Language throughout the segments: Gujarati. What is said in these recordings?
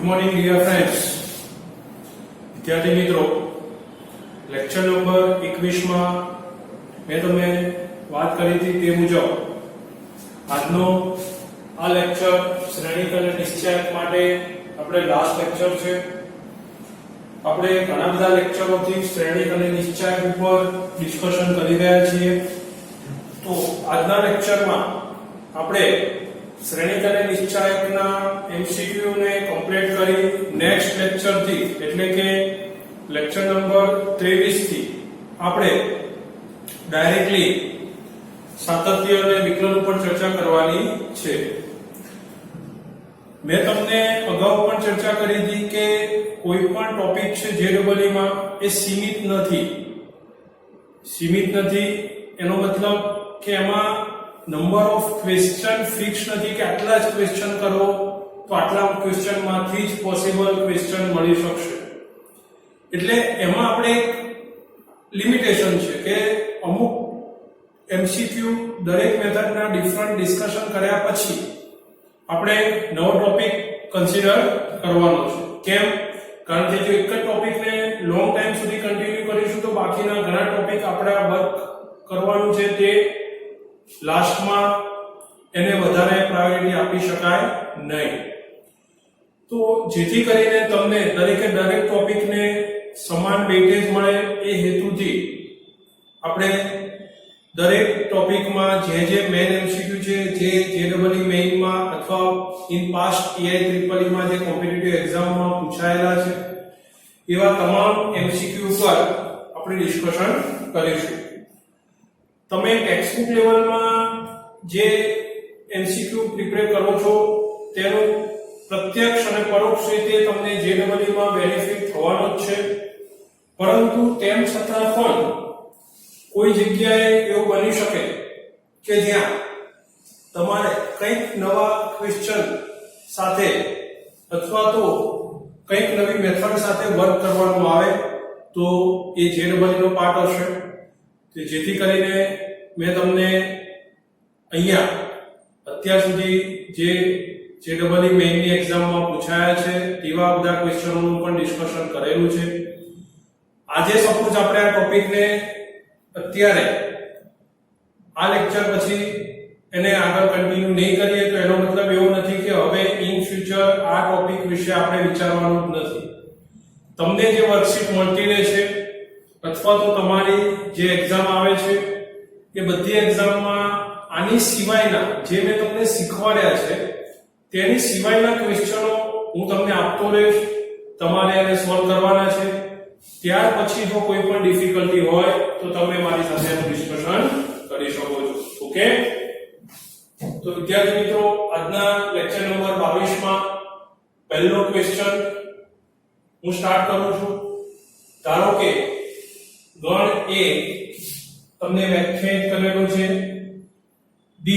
ગુડ મોર્નિંગ ડિયર ફ્રેન્ડ્સ, વિદ્યાર્થી મિત્રો. લેક્ચર નંબર 21 માં મેં તમને વાત કરી હતી તે મુજબ આજનો આ લેક્ચર શ્રેણિક અને નિશ્ચયક માટે આપણે લાસ્ટ લેક્ચર છે. આપણે ઘણા બધા લેક્ચરોથી શ્રેણિક અને નિશ્ચયક ઉપર ડિસ્કશન કરી રહ્યા છીએ. તો આજના લેક્ચરમાં આપણે શ્રેણિક અને નિશ્ચયકના MCQ ને કમ્પ્લીટ કરી નેક્સ્ટ લેક્ચર થી એટલે કે લેક્ચર નંબર 23 થી આપણે ડાયરેક્ટલી સાતત્ય અને વિકલન ઉપર ચર્ચા કરવાની છે. મેં તમને અગાઉ પણ ચર્ચા કરી હતી કે કોઈ પણ ટોપિક છે JEE માં એ સીમિત નથી. એનો મતલબ કે એમાં નંબર ઓફ ક્વેશ્ચન ફિક્સ નથી કે આટલા જ ક્વેશ્ચન કરો તો આટલા ક્વેશ્ચન માંથી જ પોસિબલ ક્વેશ્ચન મળી શકશે. એટલે એમાં આપણે એક લિમિટેશન છે કે અમુક MCQ દરેક મેથડના ડિફરન્ટ ડિસ્કશન કર્યા પછી આપણે નવો ટોપિક કન્સિડર કરવાનો છે. કેમ? કારણ કે જો એક જ ટોપિકને લોંગ ટાઈમ સુધી કન્ટિન્યુ કરીશું તો બાકીના ઘણા ટોપિક આપણે વર્ક કરવાનું છે તે લાસ્ટમાં એને વધારે પ્રાયોરિટી આપી શકાય નહીં. તો જેથી કરીને તમને દરેક ટોપિકને સમાન વેઇટેજ મળે એ હેતુથી આપણે દરેક ટોપિકમાં જે મેઇન MCQ છે જે JEE મેઇનમાં અથવા ઇન પાસ્ટ EI માં જે કોમ્પિટિટિવ એક્ઝામમાં પૂછાયેલા છે એવા તમામ MCQ પર આપણે ડિસ્કશન કરીશું. તમે ટેક્સ્ટબુક લેવલમાં જે MCQ પ્રિપેર કરો છો તેનું પ્રત્યક્ષ અને પરોક્ષ રીતે તમને JEE માં બેનિફિટ થવાનો જ છે. પરંતુ તેમ છતાં પણ કોઈ જગ્યાએ એવું બની શકે કે જ્યાં તમારે કંઈક નવા ક્વેશ્ચન સાથે અથવા તો કંઈક નવી મેથડ સાથે વર્ક કરવાનું આવે તો એ JEE નો પાર્ટ હશે. જેથી કરીને મેં તમને અહીંયા અત્યાર સુધી જે JEE મેઇનની એક્ઝામમાં પૂછાયા છે તેવા બધા ક્વેશ્ચનોનું પણ ડિસ્કશન કરેલું છે. આજે સપોઝ આપણે આ ટોપિકને અત્યારે આ લેક્ચર પછી એને આગળ કન્ટિન્યુ નહીં કરીએ તો એનો મતલબ એવો નથી કે હવે ઇન ફ્યુચર આ ટોપિક વિશે આપણે વિચારવાનું જ નથી. તમને જે વર્કશીટ મળતી રહે છે અથવા તો તમારી જે એક્ઝામ આવે છે એ બધી એક્ઝામમાં આની સિવાયના જે મેં તમને શીખવાડ્યા છે તેની સિવાયના ક્વેશ્ચનો હું તમને આપતો રહીશ. તમારે એને સોલ્વ કરવાના છે. ત્યાર પછી જો કોઈ પણ ડિફિકલ્ટી હોય તો તમે મારી સાથે ડિસ્કશન કરી શકો છો. ઓકે? તો વિદ્યાર્થી મિત્રો, આજના લેક્ચર નંબર 22 માં પહેલો ક્વેશ્ચન હું સ્ટાર્ટ કરું છું. ધારો કે ગણ A તમને વ્યાખ્યાયિત કરેલો છે D,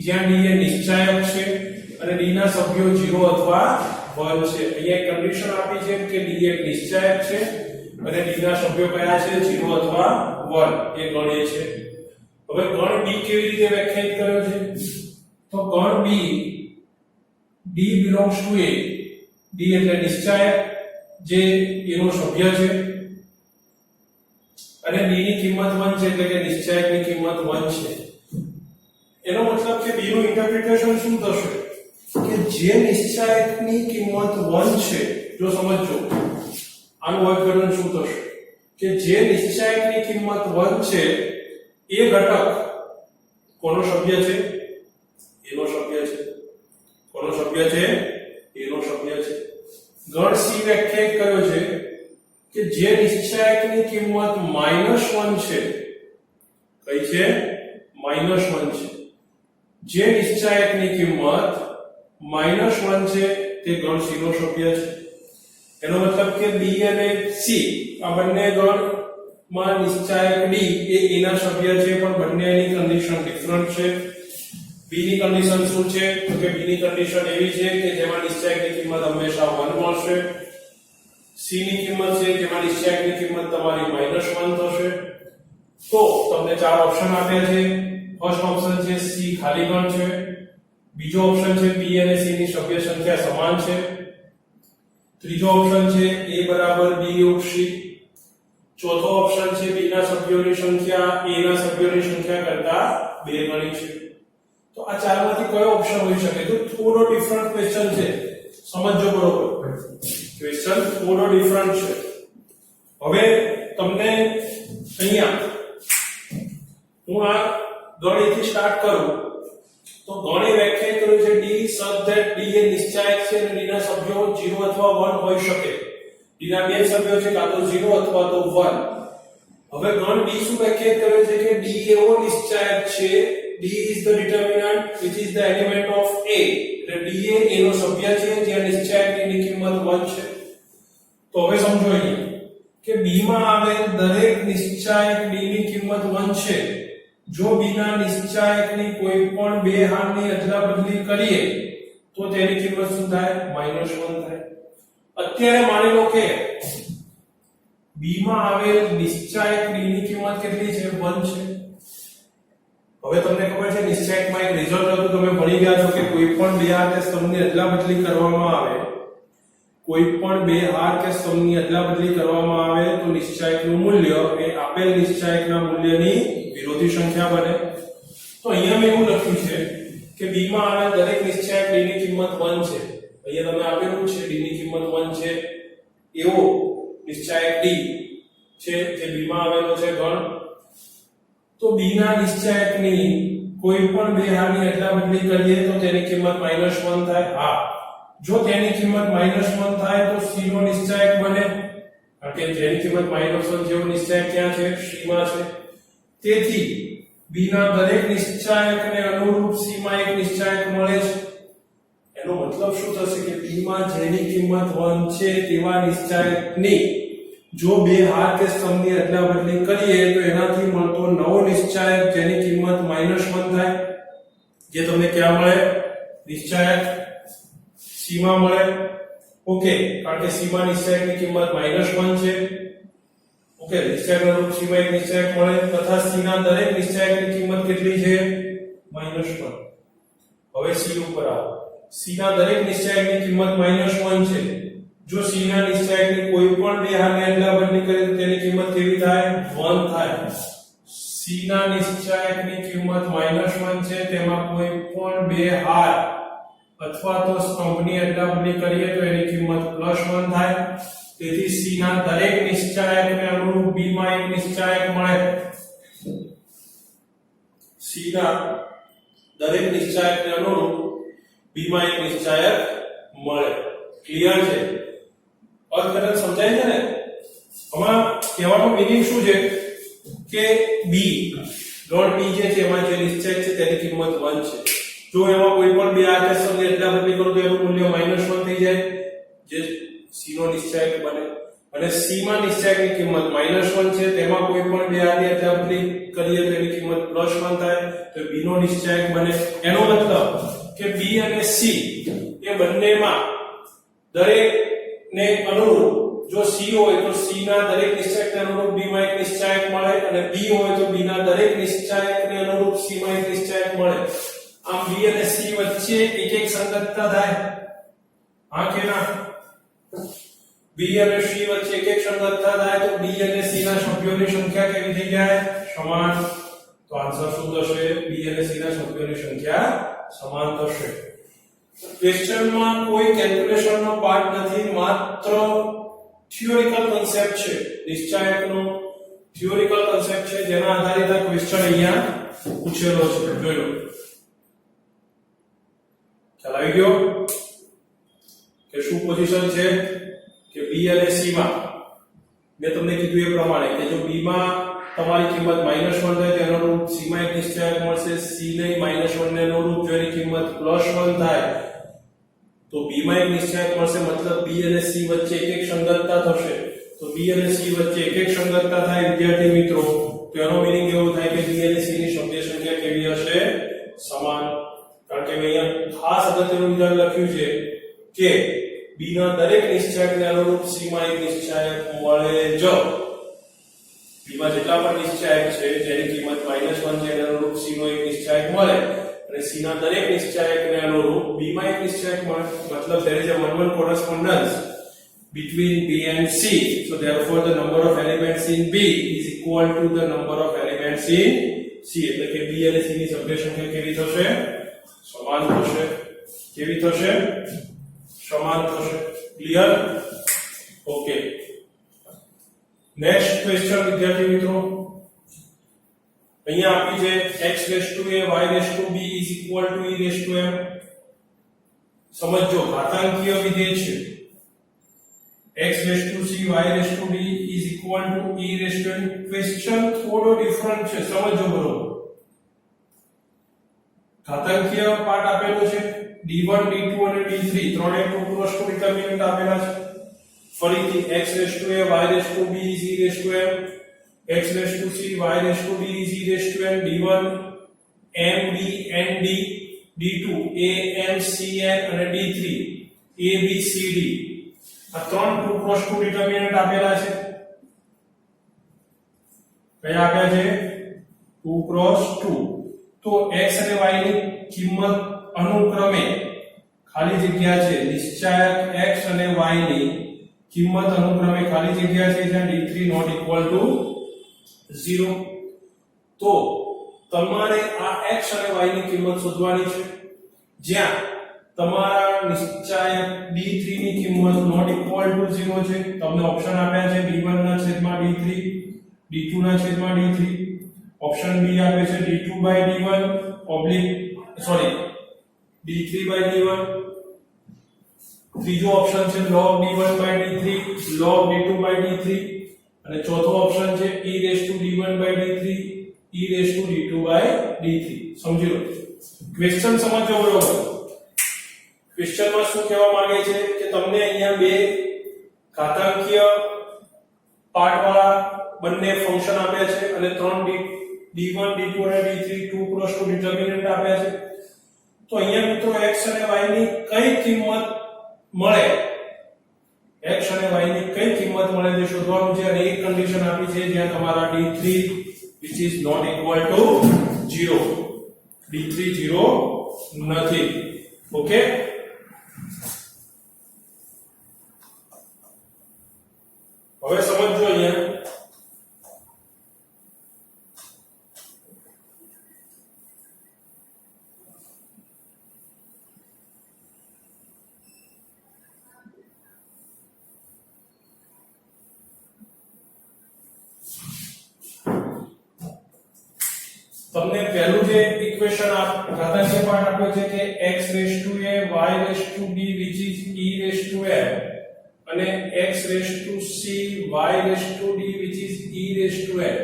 જ્યાં D એ નિશ્ચયક છે અને D ના સભ્યો 0 અથવા 1 છે. અહીંયા એક કન્ડિશન આપી છે કે D એક નિશ્ચયક છે અને D ના સભ્યો કયા છે? 0 અથવા 1. એ ગણ A છે. હવે ગણ B કેવી રીતે વ્યાખ્યાયિત કર્યો છે? તો ગણ B D belongs to A. D એટલે નિશ્ચયક જે A નો સભ્ય છે અને B ની કિંમત 1 છે એટલે કે નિશ્ચયકની કિંમત 1 છે. એનો મતલબ કે B નું ઇન્ટરપ્રિટેશન શું થશે કે જે નિશ્ચયકની કિંમત 1 છે, જો સમજો આનું અર્થઘટન શું થશે કે જે નિશ્ચયકની કિંમત 1 છે એ ઘટક કોનો સભ્ય છે? એનો સભ્ય છે. કોનો સભ્ય છે? એનો સભ્ય છે. ગણ C વ્યાખ્યાયિત કર્યો છે કે જે નિશ્ચયકની કિંમત -1 છે. કઈ છે? -1 છે. જે નિશ્ચયકની કિંમત -1 છે તે ગણ C નો સભ્ય છે. એનો મતલબ કે B અને C આ બંને ગણમાં નિશ્ચયક D એ A ના સભ્ય છે, પણ બંનેની કન્ડિશન ડિફરન્ટ છે. B ની કન્ડિશન શું છે? તો કે B ની કન્ડિશન એવી છે કે જેમાં નિશ્ચયકની કિંમત હંમેશા 1 મળશે. C ની કિંમત છે જેમાં નિશ્ચયકની કિંમત તમારી -1 થશે. તો તમને ચાર ઓપ્શન આપ્યા છે. ફર્સ્ટ ઓપ્શન છે C ખાલી ગણ છે. બીજો ઓપ્શન છે B અને C ની સભ્ય સંખ્યા સમાન છે. ત્રીજો ઓપ્શન છે a બરાબર b રૂટ c, ચોથો ઓપ્શન છે b ના સભ્યોની સંખ્યા a ના સભ્યોની સંખ્યા કરતા 2 ગણી છે. તો આ ચારમાંથી કયો ઓપ્શન હોઈ શકે? તો થોડો ડિફરન્ટ ક્વેશ્ચન છે, સમજજો બરોબર. ક્વેશ્ચન થોડો ડિફરન્ટ છે. હવે તમને અહીંયા હું આ ગણિતથી સ્ટાર્ટ કરું તો ગણે વ્યાખ્યાયિત કર્યું છે d such that d એ નિશ્ચાયક છે અને d ના સભ્યો 0 અથવા 1 હોઈ શકે. d ના બે સભ્યો છે કાં તો 0 અથવા તો 1. હવે ગણ d શું વ્યાખ્યાયિત કર્યો છે કે d એવો નિશ્ચાયક છે, d is the determinant which is the element of a. એટલે d એ a નો સભ્ય છે જ્યાં નિશ્ચાયકની કિંમત 1 છે. તો હવે સમજો અહીંયા કે b માં આવેલ દરેક નિશ્ચાયક d ની કિંમત 1 છે. જો b ના નિશ્ચાયકની કોઈ પણ બે હારની અદલાબદલી કરીએ તો તેની કિંમત શું થાય? -1 થાય. અત્યારે માની લો કે b માં આવેલ નિશ્ચાયક d ની કિંમત કેટલી છે? 1 છે. હવે તમને ખબર છે નિશ્ચાયકમાં એક રિઝલ્ટ હતું, તમે ભણી ગયા છો કે કોઈ પણ બે હાર કે સ્તંભની અદલાબદલી કરવામાં આવે, કોઈ પણ બે હાર કે સ્તંભની અદલાબદલી કરવામાં આવે તો નિશ્ચાયકનું મૂલ્ય એ આપેલ નિશ્ચાયકના મૂલ્યની વિરોધી સંખ્યા બને. તો અહીંયા મેં એવું લખ્યું છે કે b માં આવેલ દરેક નિશ્ચાયક d ની કિંમત 1 છે. અહીંયા તમે આપેલું છે d ની કિંમત 1 છે એવો નિશ્ચાયક d છે જે b માં આવેલો છે ગણ. તો b ના નિશ્ચાયકની કોઈ પણ બે હારની અદલાબદલી કરીએ તો તેની કિંમત -1 થાય. હા, જો તેની કિંમત -1 થાય તો c નો નિશ્ચાયક બને, કારણ કે જેની કિંમત -1 જેવો નિશ્ચાયક ક્યાં છે? c માં છે. તેથી b ના દરેક નિશ્ચાયકને અનુરૂપ c માં એક નિશ્ચાયક મળે છે. એનો મતલબ શું થશે કે b માં જેની કિંમત 1 છે તેવા નિશ્ચાયકની જો બે હાર કે સ્તંભની અદલાબદલી કરીએ તો એનાથી મળતો નવો નિશ્ચાયક જેની કિંમત -1 થાય, જે તમને ક્યાં મળે? નિશ્ચાયક c માં મળે. ઓકે, કારણ કે c માં નિશ્ચાયકની કિંમત -1 છે. ઓકે, નિશ્ચાયકના અનુરૂપ c માં એક નિશ્ચાયક મળે તથા c ના દરેક નિશ્ચાયકની કિંમત કેટલી છે? -1. હવે c ઉપર આવો. c ના દરેક નિશ્ચાયકની કિંમત -1 છે. જો c ના નિશ્ચાયકની કોઈ પણ બે હારની અદલાબદલી કરીએ તો તેની કિંમત કેવી થાય? 1 થાય. c ના નિશ્ચાયકની કિંમત -1 છે, તેમાં કોઈ પણ બે હાર અથવા તો સ્તંભની અદલાબદલી કરીએ તો એની કિંમત +1 થાય. તેથી c ના દરેક નિશ્ચાયકને અનુરૂપ b માં એક નિશ્ચાયક મળે. c ના દરેક નિશ્ચાયકને અનુરૂપ b માં એક નિશ્ચાયક મળે. ક્લિયર છે? અર્થઘટન સમજાય છે ને? આમાં કહેવાનો મીનિંગ શું છે કે b ડોટ b જે છે એમાં જે નિશ્ચાયક છે તેની કિંમત 1 છે. જો એમાં કોઈ પણ બે હાર કે સ્તંભની અદલાબદલી કરો તો એનું મૂલ્ય -1 થઈ જાય, જે c નો નિશ્ચાયક બને. અને c માં નિશ્ચાયકની કિંમત -1 છે, તેમાં કોઈ પણ બે હારની અદલાબદલી કરીએ તો એની કિંમત +1 થાય, તો b નો નિશ્ચાયક બને. એનો મતલબ કે b અને c એ બંનેમાં દરેકને અનુરૂપ જો c હોય તો c ના દરેક નિશ્ચાયકને અનુરૂપ b માં એક નિશ્ચાયક મળે, અને b હોય તો b ના દરેક નિશ્ચાયકને અનુરૂપ c માં એક નિશ્ચાયક મળે. આમ b અને c વચ્ચે એક સંગતતા થાય. હા કે ના? b અને c વચ્ચે એક સંગતતા થાય તો b અને c ના સભ્યોની સંખ્યા કેવી થઈ જાય? સમાન. તો આન્સર શું થશે? b અને c ના સભ્યોની સંખ્યા સમાન થશે. ક્વેશ્ચનમાં કોઈ કેલ્ક્યુલેશનનો પાર્ટ નથી, માત્ર થિયોરિકલ કન્સેપ્ટ છે. નિશ્ચાયકનો થિયોરિકલ કન્સેપ્ટ છે જેના આધારિત આ ક્વેશ્ચન અહીંયા પૂછેલો છે. જોઈ લો. ખ્યાલ આવી ગયો કે શું પોઝિશન છે કે b અને c માં મેં તમને કીધું એ પ્રમાણે કે જો b માં તમારી કિંમત -1 થાય તેનો અનુરૂપ c માં એક નિશ્ચાયક મળશે. c ને -1 ને અનુરૂપ જો એની કિંમત +1 થાય તો b માં એક નિશ્ચાયક મળશે. મતલબ b અને c વચ્ચે એક સંગતતા થશે. તો b અને c વચ્ચે એક સંગતતા થાય વિદ્યાર્થી મિત્રો, તો એનો મીનિંગ એવો થાય કે b અને c ની સભ્ય સંખ્યા કેવી હશે? સમાન. કારણ કે મેં અહીંયા ખાસ અગત્યનું વિધાન લખ્યું છે કે b ના દરેક નિશ્ચાયકને અનુરૂપ c માં એક નિશ્ચાયક મળે જ. b માં જેટલા પણ નિશ્ચાયક છે જેની કિંમત -1 છે એને અનુરૂપ c નો એક નિશ્ચાયક મળે, અને c ના દરેક નિશ્ચાયકને અનુરૂપ b માં એક નિશ્ચાયક મળે. મતલબ there is a 1-1 correspondence between B and C. So therefore the number of elements in B is equal to the number of elements in C. એટલે કે B અને C ની સભ્ય સંખ્યા કેવી થશે? સમાન થશે. કેવી થશે? સમાન થશે. ક્લિયર? ઓકે. નેક્સ્ટ ક્વેશ્ચન વિદ્યાર્થી મિત્રો, અહીંયા આપી છે x raised to a y raised to b is equal to e raised to m. સમજો ઘાતાંકીય વિધેય છે. x raised to c y raised to b is equal to e raised to n. Question થોડો ડિફરન્ટ છે, સમજો બરોબર. ઘાતાંકીય પાર્ટ આપેલો છે, d1 d2 અને d3 ત્રણે ટુ ક્રોસ ટુ ડિટર્મિનન્ટ આપેલા છે. ફરીથી x raised to a y raised to b is e raised to m, x raised to c y raised to d is e raised to n, d1 m b n d, d2 a m c n અને d3 a b c d. આ ત્રણ ટુ ક્રોસ ટુ ડિટર્મિનન્ટ આપેલા છે. કયા આપ્યા છે? 2 ક્રોસ 2. તો x અને y ની કિંમત અનુક્રમે ખાલી જગ્યા છે નિશ્ચાયક x અને y ની કિંમત અનુક્રમે ખાલી જગ્યા છે જ્યાં d3 નોટ ઇક્વલ ટુ 0. તો તમારે આ x અને y ની કિંમત શોધવાની છે જ્યાં તમારા નિશ્ચાયક d3 ની કિંમત નોટ ઇક્વલ ટુ 0 છે. તમને ઓપ્શન આપ્યા છે d1 ના છેદમાં d3, d2 ના છેદમાં d3. ઓપ્શન બી આપે છે d2 by d1 oblique sorry d3 by d1. ત્રીજો ઓપ્શન છે log d1 by d3 log d2 by d3 અને ચોથો ઓપ્શન છે e raised to d1 by d3 e raised to d2 by d3. સમજી લો. ક્વેશ્ચન સમજો બરોબર. ક્વેશ્ચન માં શું કહેવા માંગે છે કે તમને અહીંયા બે ઘાતાંકીય પાર્ટ વાળા બંને ફંક્શન આપ્યા છે અને ત્રણ d1 d2 અને d3 2 ક્રોસ 2 ડિટર્મિનન્ટ આપ્યા છે. તો અહીંયા મિત્રો x અને y ની કઈ કિંમત મળે, x અને y ની કઈ કિંમત મળે તે શોધવાનું છે. અને એક કન્ડિશન આપી છે જ્યાં તમારા d3 which is not equal to 0, d3 0 નથી. ઓકે. હવે સમજો અહીંયા તમને પહેલું જે ઇક્વેશન ઘાતાંકીય પાર્ટ આપ્યો છે કે x raised to a y raised to b which is e raised to m અને x raised to c y raised to d which is e raised to n.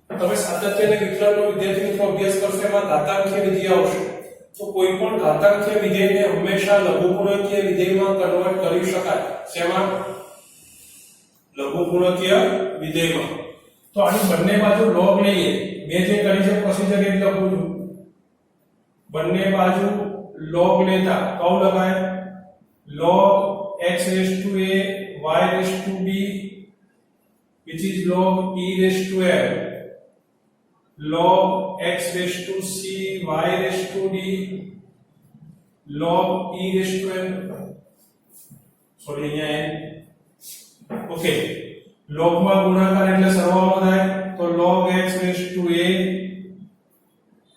તમે સાતત્ય અને વિકલનનો વિદ્યાર્થી મિત્રો અભ્યાસ કરશો એમાં ઘાતાંકીય વિધેય આવશે. તો કોઈ પણ ઘાતાંકીય વિધેયને હંમેશા લઘુગુણકીય વિધેયમાં કન્વર્ટ કરી શકાય. શેમાં? લઘુગુણકીય વિધેયમાં. તો આની બંને બાજુ log લઈએ. મેં જે કરી છે પ્રોસીજર એ લખું છું. બંને બાજુ log લેતા કૌ લગાય log x raised to a y raised to b which is log e raised to m log x raised to c y raised to d log e raised to n sorry અહીંયા n. ઓકે. log માં ગુણાકાર એટલે સરવાળો થાય. તો log x raised to a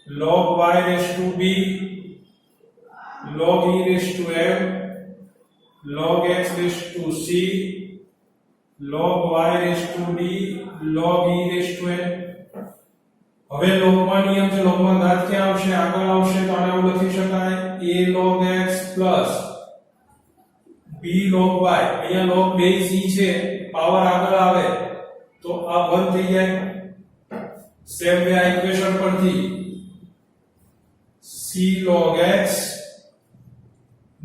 log y raised to b log e raised to m log x raised to c log y raised to d log e raised to n. હવે log માં નિયમ છે, log માં ઘાત ક્યાં આવશે? આગળ આવશે. તો આને એવું લખી શકાય a log x plus b log y. અહીંયા log બેઝ e છે, પાવર આગળ આવે તો આ 1 થઈ જાય. સેમ વે આ ઇક્વેશન પરથી c log x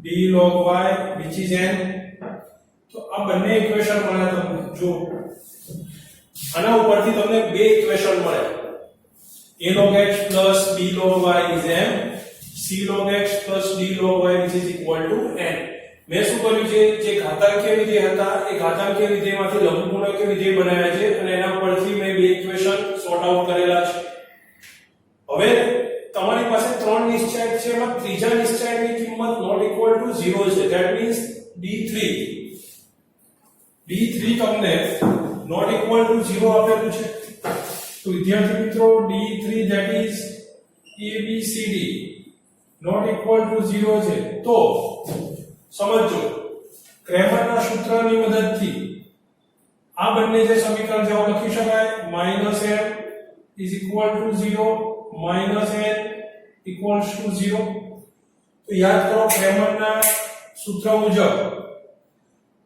d log y which is n. તો આ બંને ઇક્વેશન મળે. તમને જો આના ઉપરથી તમને બે ઇક્વેશન મળે. a log x plus b log y is m, c log x plus d log y which is equal to n. મેં શું કર્યું છે, જે ઘાતાંકીય વિધેય હતા એ ઘાતાંકીય વિધેયમાંથી લઘુગુણકીય વિધેય બનાવ્યા છે અને એના પરથી મેં બે ઇક્વેશન સોર્ટ આઉટ કરેલા છે. હવે તમારી પાસે ત્રણ નિશ્ચાયક છે, એમાં ત્રીજા નિશ્ચાયકની કિંમત નોટ ઇક્વલ ટુ 0 છે. That means d3. d3 તમને નોટ ઇક્વલ ટુ 0 આપેલું છે, તો વિદ્યાર્થી મિત્રો d3 that is abcd not equal to 0 છે, તો સમજો ક્રેમરના સૂત્રની મદદથી આ બંને જે સમીકરણ છે લખી શકાય -m is equal to 0 -n equals to 0. તો યાદ કરો ક્રેમરના સૂત્ર મુજબ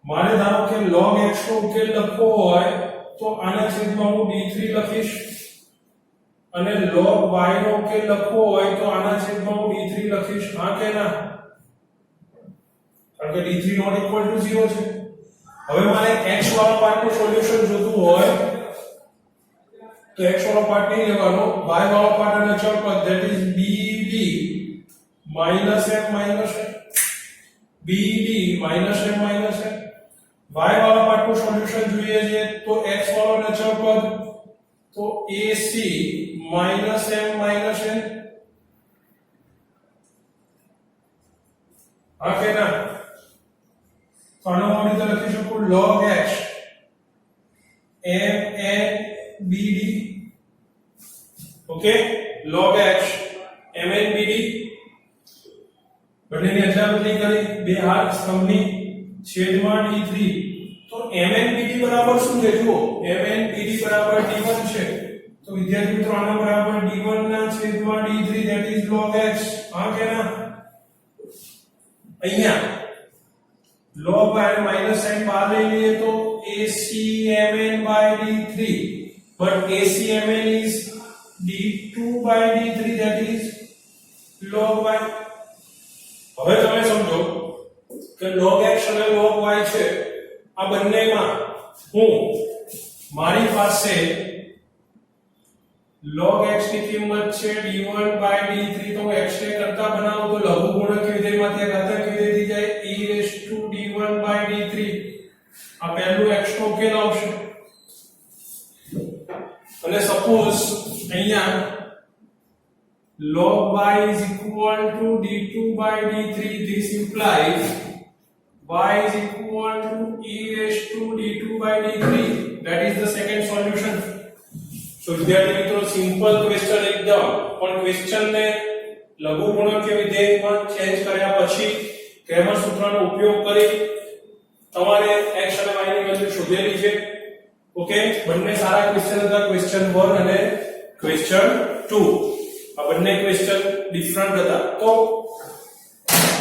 મારે ધારો કે log x નો ઉકેલ લખવો હોય તો આના છેદમાં હું d3 લખીશ, અને log y નો ઉકેલ લખવો હોય તો આના છેદમાં હું d3 લખીશ. હા કે ના? કારણ કે d3 નોટ ઇક્વલ ટુ 0 છે. હવે મારે x વાળા પાર્ટનું સોલ્યુશન જોતું હોય તો x વાળો પાર્ટ નહીં લેવાનો, y વાળો પાર્ટ અને અચળ પદ that is bd minus m minus n, bd minus m minus n. y વાળા પાર્ટનું સોલ્યુશન જોઈએ છે તો x વાળો અને અચળ પદ તો ac minus m minus n. આ કે ના? તો આનો હું રીતે લખી શકું log x m n bd. Okay, log x m n bd બંનેની અદલાબદલી કરી બે હાર સ્તંભની છેદમાં d3. તો m n bd બરાબર શું છે? જુઓ m n bd બરાબર d1 છે, તો વિદ્યાર્થી મિત્રો આના બરાબર d1 ના છેદમાં d3 that is log x. હા કે ના? અહીંયા log y minus sin બહાર લઈ લઈએ તો acmn by d3, but acmn is d2 by d3 that is log y. હવે તમે સમજો કે log x અને log y છે, આ બંનેમાં હું મારી પાસે log x ની કિંમત છે d1 by d3, તો હું x ને કરતા બનાવું તો લઘુગુણક વિધેયમાંથી ઘાતાંક વિધેય થઈ જાય e raised to d1 by d3. આ પહેલું x નો ઉકેલ આવશે. અને સપોઝ અહીંયા log y is equal to d2 by d3, this implies y is equal to e raised to d2 by d3. that is the second solution. So વિદ્યાર્થી મિત્રો સિમ્પલ ક્વેશ્ચન એકદમ, પણ ક્વેશ્ચન ને લઘુગુણકીય વિધેયમાં ચેન્જ કર્યા પછી ક્રેમર સૂત્રનો ઉપયોગ કરી તમારે x અને y ની વેલ્યુ શોધેલી છે. ઓકે, બંને સારા ક્વેશ્ચન હતા, ક્વેશ્ચન 1 અને ક્વેશ્ચન 2. આ બંને ક્વેશ્ચન ડિફરન્ટ હતા. તો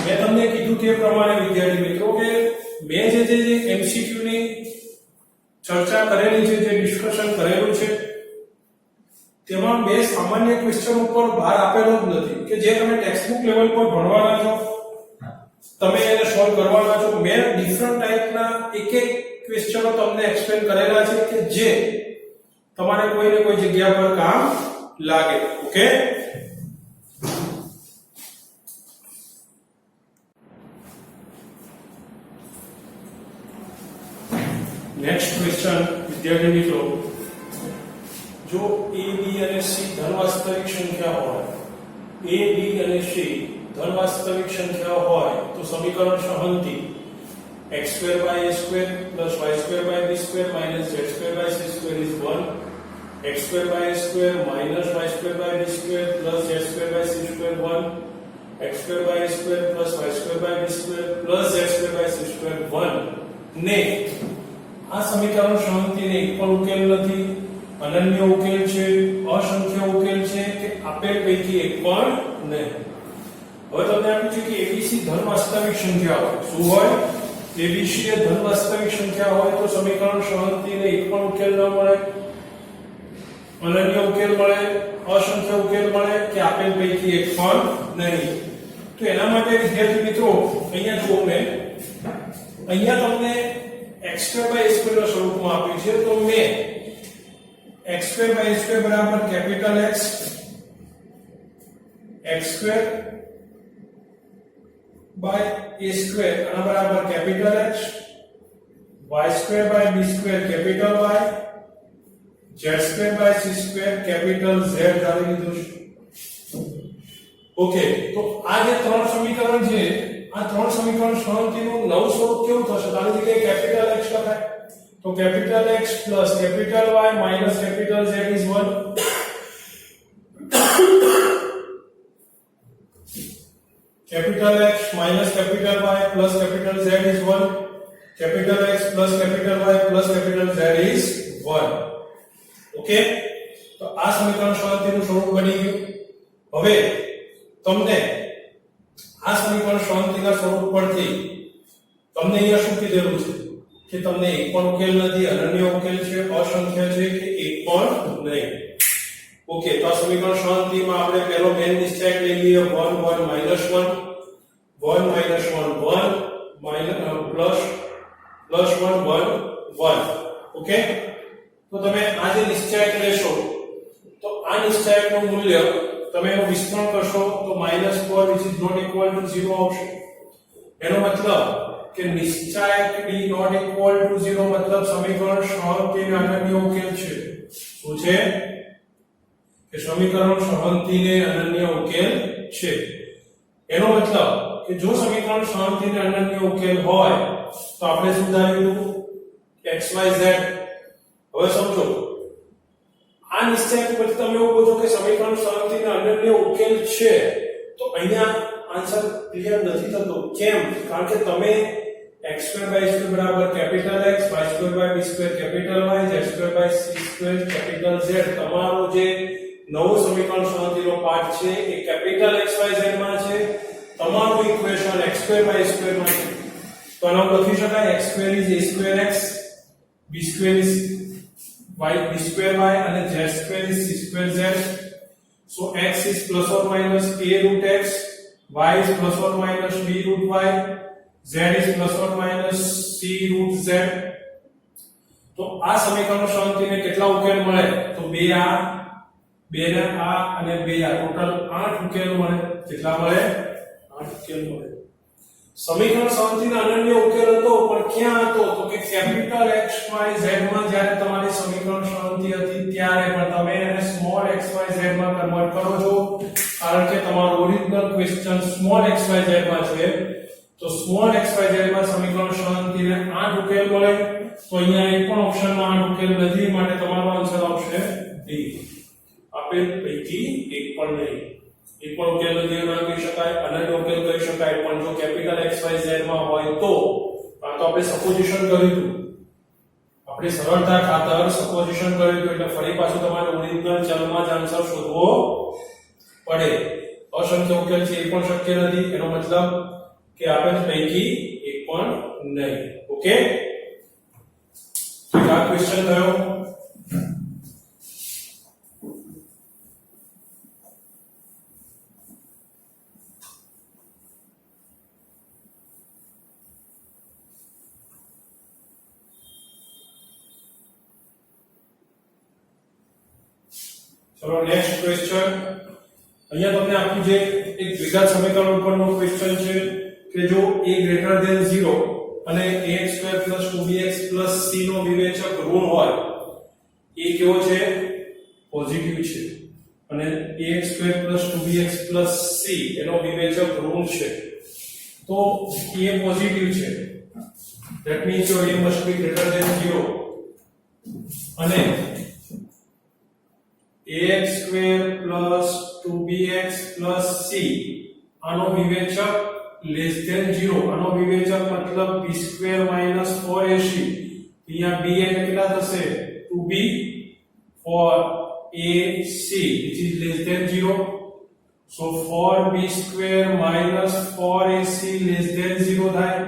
મેં તમને કીધું તે પ્રમાણે વિદ્યાર્થી મિત્રો કે મેં જે MCQ ની ચર્ચા કરેલી છે, જે ડિસ્કશન કરેલું છે, તેમાં બે સામાન્ય ક્વેશ્ચન ઉપર ભાર આપેલો જ નથી કે જે તમે ટેક્સ્ટબુક લેવલ પર ભણવાના છો, તમે એને સોલ્વ કરવાના છો. મેં ડિફરન્ટ ટાઈપના એક ક્વેશ્ચનો તમને એક્સપ્લેન કરેલા છે કે જે તમારે કોઈ ને કોઈ જગ્યા પર કામ લાગે. ઓકે, નેક્સ્ટ ક્વેશ્ચન વિદ્યાર્થી મિત્રો, જો a b અને c ધન વાસ્તવિક સંખ્યા હોય, a b અને c ધન વાસ્તવિક સંખ્યા હોય તો સમીકરણ સહનથી x2 by a2 plus y2 by b2 minus z2 by c2 is 1, x2 by a2 minus y2 by b2 plus z2 by c2 1, x2 by a2 plus y2 by b2 plus z2 by c2 1 ને આ સમીકરણ સહનથી એક પણ ઉકેલ નથી, અનન્ય ઉકેલ છે, અસંખ્ય ઉકેલ છે કે આપેલ પૈકી એક પણ નહીં. હવે તમને આપ્યું છે કે abc ધન વાસ્તવિક સંખ્યા હોય. શું હોય? abc એ ધન વાસ્તવિક સંખ્યા હોય તો સમીકરણ સહનથી એક પણ ઉકેલ ન મળે, અનન્ય ઉકેલ મળે, અસંખ્ય ઉકેલ મળે કે આપેલ પૈકી એક પણ નહીં. તો એના માટે વિદ્યાર્થી મિત્રો અહીંયા જુઓ, મેં અહીંયા તમને x2 by a2 ના સ્વરૂપમાં આપ્યું છે. તો મેં x2 by a2 બરાબર capital X, x2 by a2 આના બરાબર capital X, y2 by b2 capital Y, z2 by c2 capital Z ધારી લીધું છે. ઓકે, તો આ જે ત્રણ સમીકરણ છે, આ ત્રણ સમીકરણ સહનથીનું નવું સ્વરૂપ કેવું થશે? આની જગ્યાએ કેપિટલ X લખાય, तो capital X plus capital Y minus capital Z is 1. Capital X minus capital Y plus capital Z is 1. Capital X plus capital Y plus capital Z is 1. Okay, तो આ સમીકરણ શાંતિનું સ્વરૂપ બની ગયું. હવે તમને આ સમીકરણ શાંતિના સ્વરૂપ પરથી તમને અહીંયા શું કીધેલું છે કે તમને એક પણ ઉકેલ નથી, અનન્ય ઉકેલ છે, અસંખ્ય છે કે એક પણ નહીં. ઓકે, તો આ સમીકરણ શાંતિમાં આપણે પહેલો મેન નિશ્ચયક લઈ લઈએ 1 1 -1 1 -1 1 પ્લસ 1 1 1. ઓકે, તો તમે આ જે નિશ્ચયક લેશો તો આ નિશ્ચયકનું મૂલ્ય તમે એનું વિસ્તરણ કરશો તો -4 which is not equal to 0 આવશે. એનો મતલબ કે નિશ્ચયક b not equal to 0 मतलब સમીકરણ શાંતિને અનન્ય ઉકેલ છે. શું છે કે સમીકરણ શાંતિને અનન્ય ઉકેલ છે. એનો મતલબ કે જો સમીકરણ શાંતિને અનન્ય ઉકેલ હોય તો આપણે શું ધાર્યું x y z. હવે સમજો આ નિશ્ચયક પછી તમે એવું કહો કે સમીકરણ શાંતિને અનન્ય ઉકેલ છે તો અહીંયા આન્સર ક્લિયર નથી થતો. કેમ? કારણ કે તમે x2 by x2 બરાબર capital x, y2 by b2 capital y, z2 by c2 capital z તમારો જે નવું સમીકરણ શાંતિનો પાર્ટ છે એ કેપિટલ x y z માં છે. તમારું ઇક્વેશન x2 by a2 માં છે. તો આનું લખી શકાય x2 is a2x, b2 is b2y અને z2 is c2z. So x is plus or minus a root x, y is plus or minus b root y, z is plus or minus c root z. તો આ સમીકરણ શાંતિને કેટલા ઉકેલ મળે? તો 2 આ 2 ને આ અને 2 આ ટોટલ 8 ઉકેલ મળે. કેટલા મળે? 8 ઉકેલ મળે. સમીકરણ શાંતિનો અનન્ય ઉકેલ હતો પણ ક્યાં હતો? તો કે કેપિટલ x y z માં જ્યારે તમારી સમીકરણ શાંતિ હતી ત્યારે, પણ તમે એને સ્મોલ x y z માં કન્વર્ટ કરો છો કારણ કે તમારો original question small x y z માં છે. તો સ્મોલ x y z માં સમીકરણ શાંતિને 8 ઉકેલ મળે. તો અહીંયા એક પણ ઓપ્શનમાં 8 ઉકેલ નથી, માટે તમારો આન્સર આવશે ડી. આપેલ પૈકી એક પણ નહીં. એક પણ ઉકેલ નથી ના કહી શકાય, અનન્ય ઉકેલ કહી શકાય. પણ જો કેપિટલ x y z માં હોય તો આ તો આપણે સપોઝિશન કર્યું હતું, આપણે સરળતા ખાતર સપોઝિશન કર્યું હતું, એટલે ફરી પાછું તમારે ઓરિજિનલ ચલમાં જ આન્સર શોધવો પડે. અસંખ્ય ઉકેલ છે એ પણ શક્ય નથી. એનો મતલબ કે આપેલ પૈકી એક પણ નહીં. ઓકે, તો આ ક્વેશ્ચન થયો. ચલો નેક્સ્ટ ક્વેશ્ચન. અહીંયા તમને આપ્યું છે એક દ્વિઘાત સમીકરણ ઉપરનો ક્વેશ્ચન છે કે જો a ગ્રેટર ધેન 0 અને ax2 2bx c નો વિવેચક ઋણ હોય, a કેવો છે? પોઝિટિવ છે, અને ax2 2bx c એનો વિવેચક ઋણ છે. તો a પોઝિટિવ છે, that means your a must be greater than 0, અને ax2 2bx c આનો વિવેચક લેસ ધેન 0. આનો વિવેચક મતલબ b2 4ac. અહીંયા b એટલે કેટલા થશે? 2b 4ac which is less than 0. so 4b2 4ac less than 0 થાય.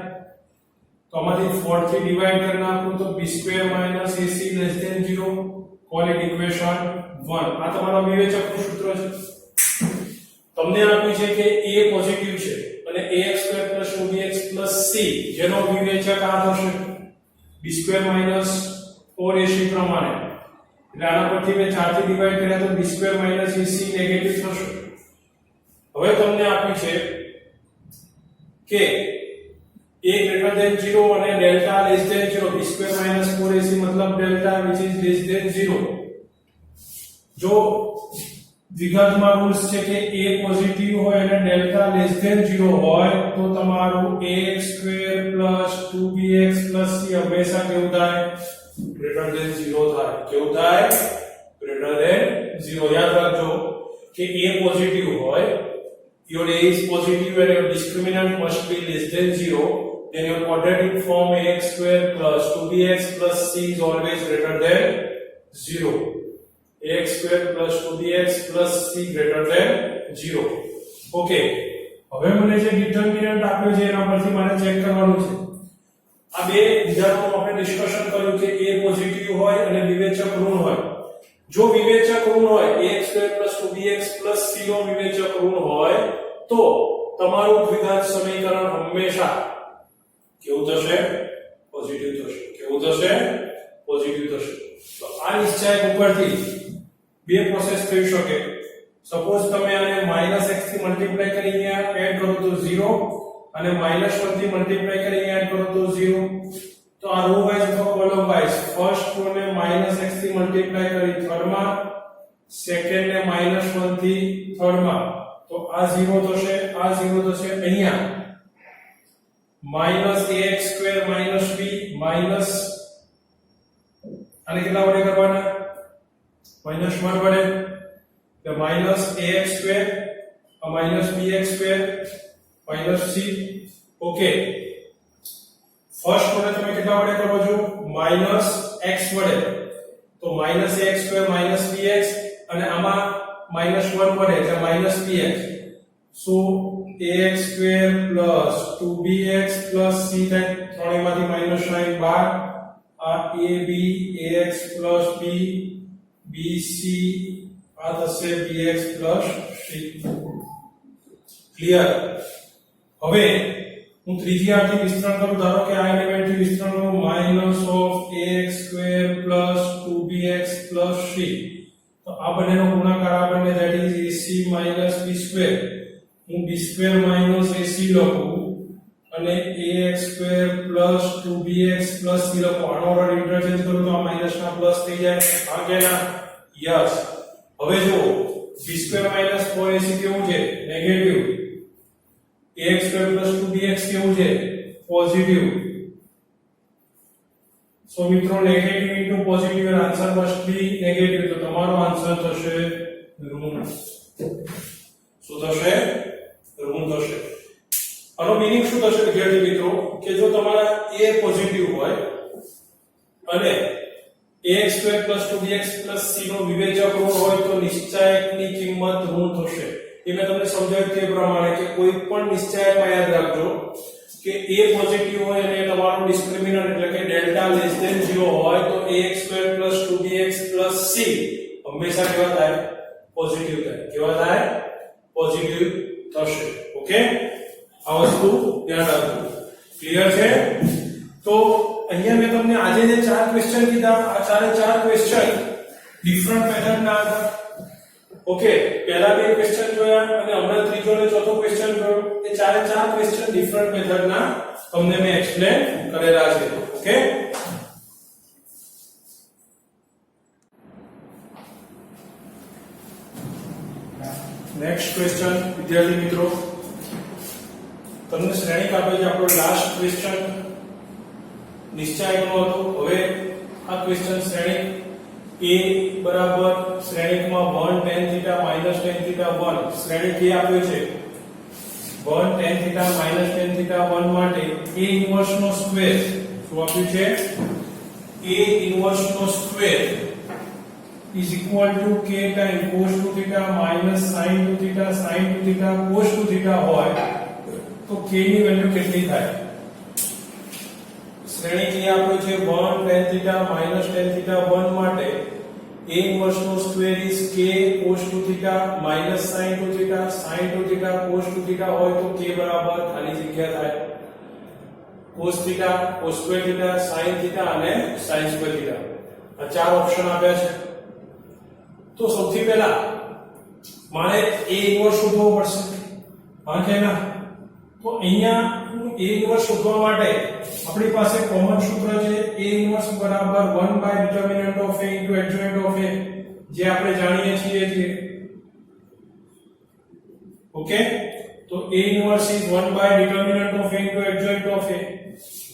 તો આમાંથી 4 થી ડિવાઇડ કરી નાખું તો b2 ac less than 0. call it equation 1. આ તમારો વિવેચકનું સૂત્ર છે. તમને આપ્યું છે કે a પોઝિટિવ છે અને ax2 2bx c જેનો વિવેચક આ થશે b2 4ac પ્રમાણે. એટલે આના પરથી મેં 4 થી ડિવાઇડ કર્યા તો b2 ac નેગેટિવ થશે. હવે તમને આપ્યું છે કે a greater than 0 અને delta less than 0. b2 4ac मतलब delta which is less than 0. જો દ્વિઘાતમાં રૂલ્સ છે કે a પોઝિટિવ હોય અને ડેલ્ટા લેસ ધેન 0 હોય તો તમારું ax2 2bx c હંમેશા કેવું થાય? ગ્રેટર ધેન 0 થાય. કેવું થાય? Greater than 0. યાદ રાખજો કે a પોઝિટિવ હોય, your a is positive and your discriminant must be less than 0, then your quadratic form ax square plus 2bx plus c is always greater than 0. ax square plus 2bx plus c greater than 0. Okay, હવે મને જે ડિટર્મિનન્ટ આપ્યો છે એના પરથી મારે ચેક કરવાનું છે. આ બે વિધાનો આપણે ડિસ્કશન કર્યું કે a પોઝિટિવ હોય અને વિવેચક ઋણ હોય. જો વિવેચક ઋણ હોય ax square plus 2bx plus c નો વિવેચક ઋણ હોય તો તમારું દ્વિઘાત સમીકરણ હંમેશા કેવું થશે? પોઝિટિવ થશે. કેવું થશે? પોઝિટિવ થશે. તો આ નિશ્ચયક ઉપરથી બે પ્રોસેસ થઈ શકે. સપોઝ તમે આને -x થી મલ્ટીપ્લાય કરીને એડ કરો તો 0 અને -1 થી મલ્ટીપ્લાય કરીને એડ કરો તો 0. તો આ રો વાઇઝ અથવા કોલમ વાઇઝ ફર્સ્ટ રો ને -x થી મલ્ટીપ્લાય કરી થર્ડ માં, સેકન્ડ ને -1 થી થર્ડ માં, તો આ 0 થશે, આ 0 થશે. અહીંયા -ax સ્ક્વેર -b માઈનસ આને કેટલા વડે કરવાના? -1 વડે. તો -ax square -bx square -c. Okay, first વડે તમે કેટલા વડે કરો છો? -x વડે. તો -ax સ્ક્વેર -bx અને આમાં -1 વડે એટલે -bx. સો ax સ્ક્વેર 2bx c થાય. ત્રણેયમાંથી માઈનસ સાઈન 12. આ ab ax b bc આ થશે bx c. ક્લિયર? હવે હું ત્રીજી આરથી વિસ્તરણ કરું. ધારો કે આ એલિમેન્ટથી વિસ્તરણ કરું -ax સ્ક્વેર 2bx c. તો આ બંનેનો ગુણાકાર આપણને that is ac b square. હું b સ્ક્વેર ac લખું અને ax સ્ક્વેર 2bx c લખું. આનો ઓર્ડર ઇન્ટરચેન્જ કરું તો આ માઈનસ ના પ્લસ થઈ જાય. ભાગ્યાના યસ. હવે જો b સ્ક્વેર 4ac કેવું છે? નેગેટિવ. ax સ્ક્વેર 2bx કેવું છે? પોઝિટિવ. સો મિત્રો negative into positive air answer must be negative. તો તમારો આન્સર થશે ઋણ. શું થશે? ઋણ થશે. આનો મીનિંગ શું થશે વિદ્યાર્થી મિત્રો? કે જો તમારા a પોઝિટિવ હોય અને ax સ્ક્વેર 2bx c નો વિવેચક ઋણ હોય તો નિશ્ચયકની કિંમત ઋણ થશે. એ મેં તમને સમજાવ્યું તે પ્રમાણે કે કોઈ પણ નિશ્ચયકમાં યાદ રાખજો કે a પોઝિટિવ હોય અને તમારો ડિસ્ક્રિમિનન્ટ એટલે કે ડેલ્ટા લેસ ધેન 0 હોય તો ax સ્ક્વેર 2bx c હંમેશા કેવા થાય? પોઝિટિવ થાય. કેવા થાય? પોઝિટિવ થશે. ઓકે, આ વસ્તુ ધ્યાન રાખજો. ક્લિયર છે? તો અહીંયા મેં તમને આજે જે ચાર ક્વેશ્ચન કીધા, આ ચારે ચાર ક્વેશ્ચન ડિફરન્ટ મેથડ ના હતા. ઓકે, પહેલા બે ક્વેશ્ચન જોયા અને હમણાં ત્રીજો અને ચોથો ક્વેશ્ચન જોયો. એ ચારે ચાર ક્વેશ્ચન ડિફરન્ટ મેથડ ના તમને મેં એક્સપ્લેન કરેલા છે. ઓકે, નેક્સ્ટ ક્વેશ્ચન વિદ્યાર્થી મિત્રો, તમને શ્રેણિક આપે છે. આપણો લાસ્ટ ક્વેશ્ચન નિશ્ચયકનો હતો. હવે આ ક્વેશ્ચન શ્રેણિક a બરાબર શ્રેણિકમાં 1 tan θ - tan θ 1 શ્રેણિક a આપ્યો છે. 1 tan θ - tan θ 1 માટે a ઇન્વર્સ નો સ્ક્વેર શું આપ્યું છે? a ઇન્વર્સ નો square is equal to k time cos 2θ minus sin 2θ sin 2θ cos 2θ હોય તો k ની વેલ્યુ કેટલી થાય? શ્રેણી કે આપ્યો છે 1 tan θ minus tan θ 1 માટે a ઇન્વર્સ નો square is k cos 2θ minus sin 2θ sin 2θ cos 2θ હોય તો k બરાબર ખાલી જગ્યા થાય cos θ cos square θ sin θ અને sin square θ. આ ચાર ઓપ્શન આપ્યા છે. તો સૌથી પહેલા મારે a ઇન્વર્સ શોધવો પડશે. હા કે ના? તો અહીંયા a ઇન્વર્સ શોધવા માટે આપણી પાસે કોમન સૂત્ર છે a ઇન્વર્સ બરાબર 1 by determinant of a into adjoint of a, જે આપણે જાણીએ છીએ. ઓકે, તો a inverse is 1 by determinant of a into adjoint of a.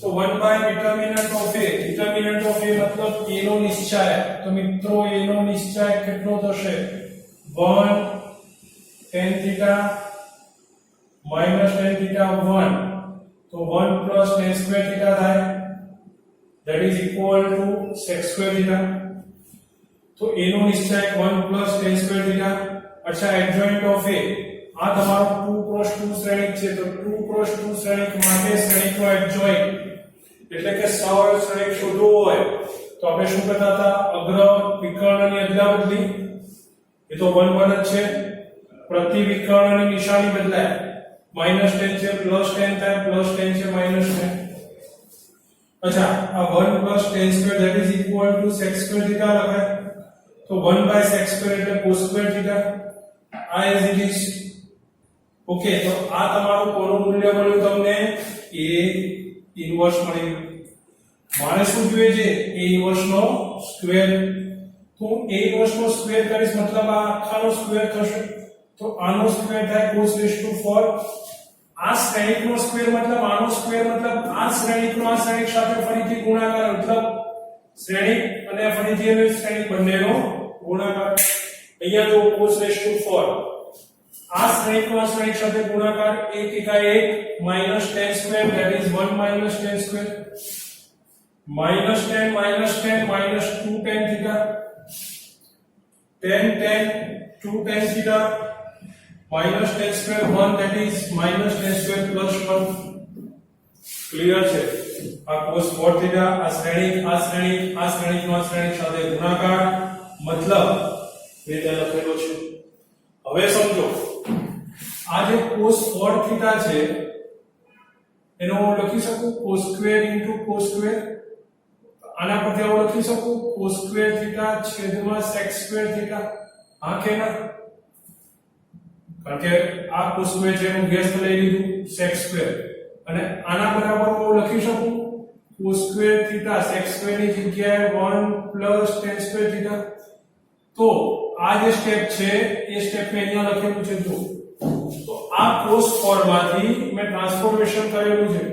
तो 1 by determinant of a, determinant of a मतलब a નો નિશ્ચય. તો મિત્રો a નો નિશ્ચય કેટલો થશે? 1 tan theta minus tan theta 1. तो 1 plus tan square theta થાય, that is equal to sec square theta. तो a નો નિશ્ચય 1 plus tan square theta. अच्छा, adjoint of a આ તમારો 2 cross 2 શ્રેણિક છે. તો 2 cross 2 શ્રેણિક માટે શ્રેણિકનો adjoint એટલે કે સવર શ્રેણિક શોધવો હોય તો આપણે શું કરતા હતા? અગ્ર વિકર્ણની અદલાબદલી. એ તો 1 1 જ છે. પ્રતિ વિકર્ણની નિશાની બદલાય. -10 છે +10 થાય, +10 છે -10. अच्छा, આ 1 + tan square that is equal to sec square theta લખાય. તો 1 by sec square એટલે cos square theta. as it is. Okay, તો આ તમારું કોનું મૂલ્ય મળ્યું તમને? a ઇન્વર્સ મળ્યું. મારે શું જોઈએ છે? a ઇન્વર્સ નો સ્ક્વેર. તો a ઇન્વર્સ નો સ્ક્વેર કરીશ મતલબ આ આખાનો સ્ક્વેર થશે. તો આનો સ્ક્વેર થાય cos⁴. આ શ્રેણિકનો સ્ક્વેર મતલબ આનો સ્ક્વેર મતલબ આ શ્રેણિકનો આ શ્રેણિક સાથે ફરીથી ગુણાકાર મતલબ શ્રેણિક અને ફરીથી એનો શ્રેણિક બંનેનો ગુણાકાર. અહીંયા જો cos⁴. આ શ્રેણિકનો આ શ્રેણિક સાથે ગુણાકાર 1 એકા 1 tan square that is 1 minus tan square. -10 -2 tan theta. 10 2 tan theta minus tan square 1 that is minus tan square plus 1. Clear છે? આ cos4 theta આ શ્રેણિકનો આ શ્રેણિક સાથે ગુણાકાર મતલબ મેં ત્યાં લખેલો છે. હવે સમજો, આ જે cos4 theta છે એનો હું લખી શકું cos² cos². આના પરથી હું લખી શકું cos² theta છેદમાં sec² theta. હા કે ના? કારણ કે આ cos² છે એનું ગેસ લઈ લીધું sec² અને આના બરાબર હું લખી શકું cos² theta sec² ની જગ્યાએ 1 plus tan² theta. તો આ જે સ્ટેપ છે એ સ્ટેપ મે અહીંયા લખેલું છે. તો આ cos4 માંથી મેં ટ્રાન્સફોર્મેશન કરેલું છે.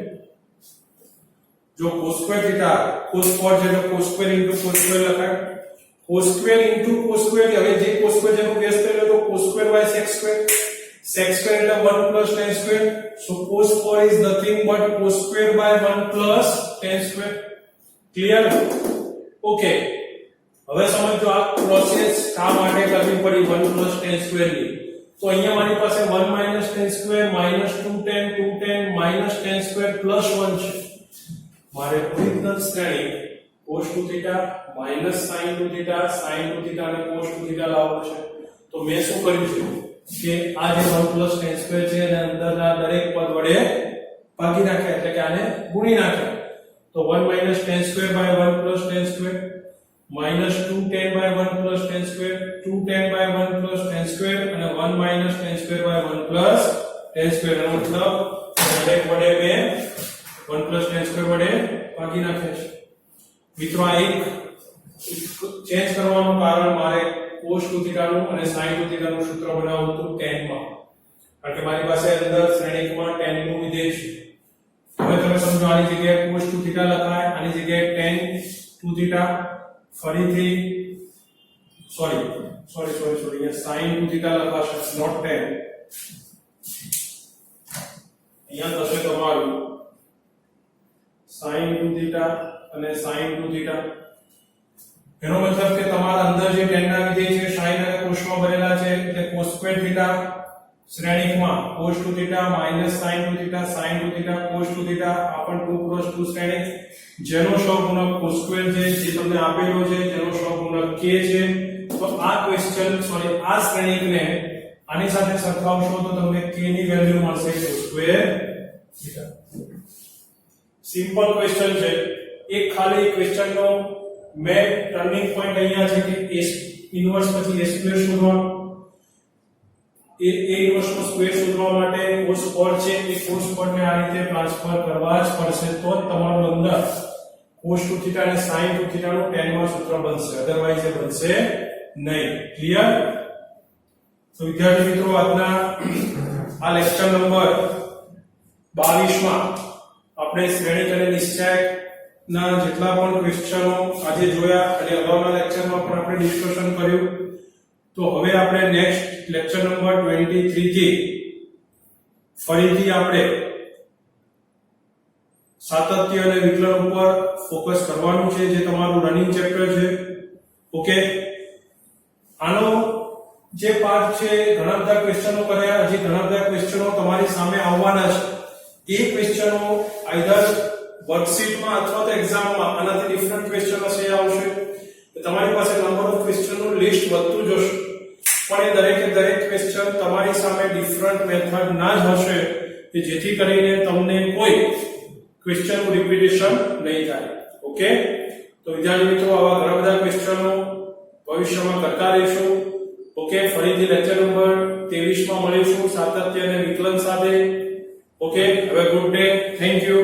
જો cos² theta cos4 છે તો cos² cos² લખાય. cos² cos². હવે જે cos² જેનો ગેસ કર્યો તો cos² by sec². sec² એટલે 1 plus tan². so cos4 is nothing but cos² by 1 plus tan². Clear? Okay, હવે સમજો આ પ્રોસેસ શા માટે કરવી પડી 1 plus tan² ની. તો અહીંયા મારી પાસે 1 minus tan² minus 2 tan 2 tan minus tan² plus 1 છે. મારે ઓરિજિનલ શ્રેણિક cos2 theta minus sin2 theta sin2 theta અને cos2 theta લાવવો છે. તો મેં શું કર્યું છે કે આ જે 1 plus tan² છે એને અંદરના દરેક પદ વડે ભાગી નાખ્યા એટલે કે આને ગુણી નાખ્યા. તો 1 minus tan² by 1 plus tan² minus 2 tan by 1 plus tan², 2 tan by 1 plus tan² અને 1 minus tan² by 1 plus tan². એનો મતલબ દરેક વડે મેં 1 plus tan² વડે ભાગી નાખ્યા છે. મિત્રો આ એક ચેન્જ કરવાનું કારણ મારે cos2 theta નું અને sin2 theta નું સૂત્ર બનાવવું હતું tan માં. કારણ કે મારી પાસે અંદર શ્રેણિકમાં tan નું વિધેય છે. હવે તમે સમજો, આની જગ્યાએ cos2 theta લખાય, આની જગ્યાએ tan2 theta, ફરીથી સોરી અહીંયા sin2 theta લખાશે not tan. અહીંયા થશે તમારું sin2 theta અને sin2 theta. એનો મતલબ કે તમારા અંદર જે tan ના વિધેય છે sin અને cos માં બનેલા છે એટલે cos² theta શ્રેણિકમાં cos2 theta minus sin2 theta sin2 theta cos2 theta આ પણ 2 cross 2 શ્રેણિક જેનો સહગુણક cos² છે જે તમને આપેલો છે જેનો સહગુણક k છે. તો આ ક્વેશ્ચન આ શ્રેણિકને આની સાથે સરખાવશો તો તમને k ની વેલ્યુ મળશે cos² theta. સિમ્પલ ક્વેશ્ચન છે. એક ખાલી ક્વેશ્ચનનો મેં ટર્નિંગ પોઈન્ટ અહીંયા છે કે a ઇન્વર્સ પછી a² શોધવાનું. a ઇન્વર્સ નો સ્ક્વેર શોધવા માટે cos4 છે એ cos4 ને આ રીતે ટ્રાન્સફર કરવા જ પડશે તો જ તમારું અંદર cos2 theta અને sin2 theta નું tan માં સૂત્ર બનશે, અધરવાઇઝ એ બનશે નહીં. ક્લિયર? તો વિદ્યાર્થી મિત્રો આજના આ લેક્ચર નંબર 22 માં આપણે શ્રેણિક અને નિશ્ચયક ના જેટલા પણ ક્વેશ્ચનો આજે જોયા અને અગાઉના લેક્ચરમાં પણ આપણે ડિસ્કશન કર્યું. તો હવે આપણે નેક્સ્ટ લેક્ચર નંબર 23 થી ફરીથી આપણે સાતત્ય અને વિકલન ઉપર ફોકસ કરવાનું છે, જે તમારું રનિંગ ચેપ્ટર છે. ઓકે, આનો જે પાર્ટ છે ઘણા બધા ક્વેશ્ચનો કર્યા, હજી ઘણા બધા ક્વેશ્ચનો તમારી સામે આવવાના છે. એ ક્વેશ્ચનો આઈધર વર્કશીટમાં અથવા તો એક્ઝામમાં આનાથી ડિફરન્ટ ક્વેશ્ચન હશે આવશે. તમારી પાસે નંબર ઓફ ક્વેશ્ચનનું લિસ્ટ વધતું જશે, પણ એ દરેક ક્વેશ્ચન તમારી સામે ડિફરન્ટ મેથડ ના જ હશે કે જેથી કરીને તમને કોઈ ક્વેશ્ચનનું રિપીટેશન નહીં થાય. ઓકે, તો વિદ્યાર્થી મિત્રો આવા ઘણા બધા ક્વેશ્ચનો ભવિષ્યમાં કરતા રહીશું. ઓકે, ફરીથી લેક્ચર નંબર 23 માં મળીશું સાતત્ય અને વિકલન સાથે. Okay, have a good day. Thank you.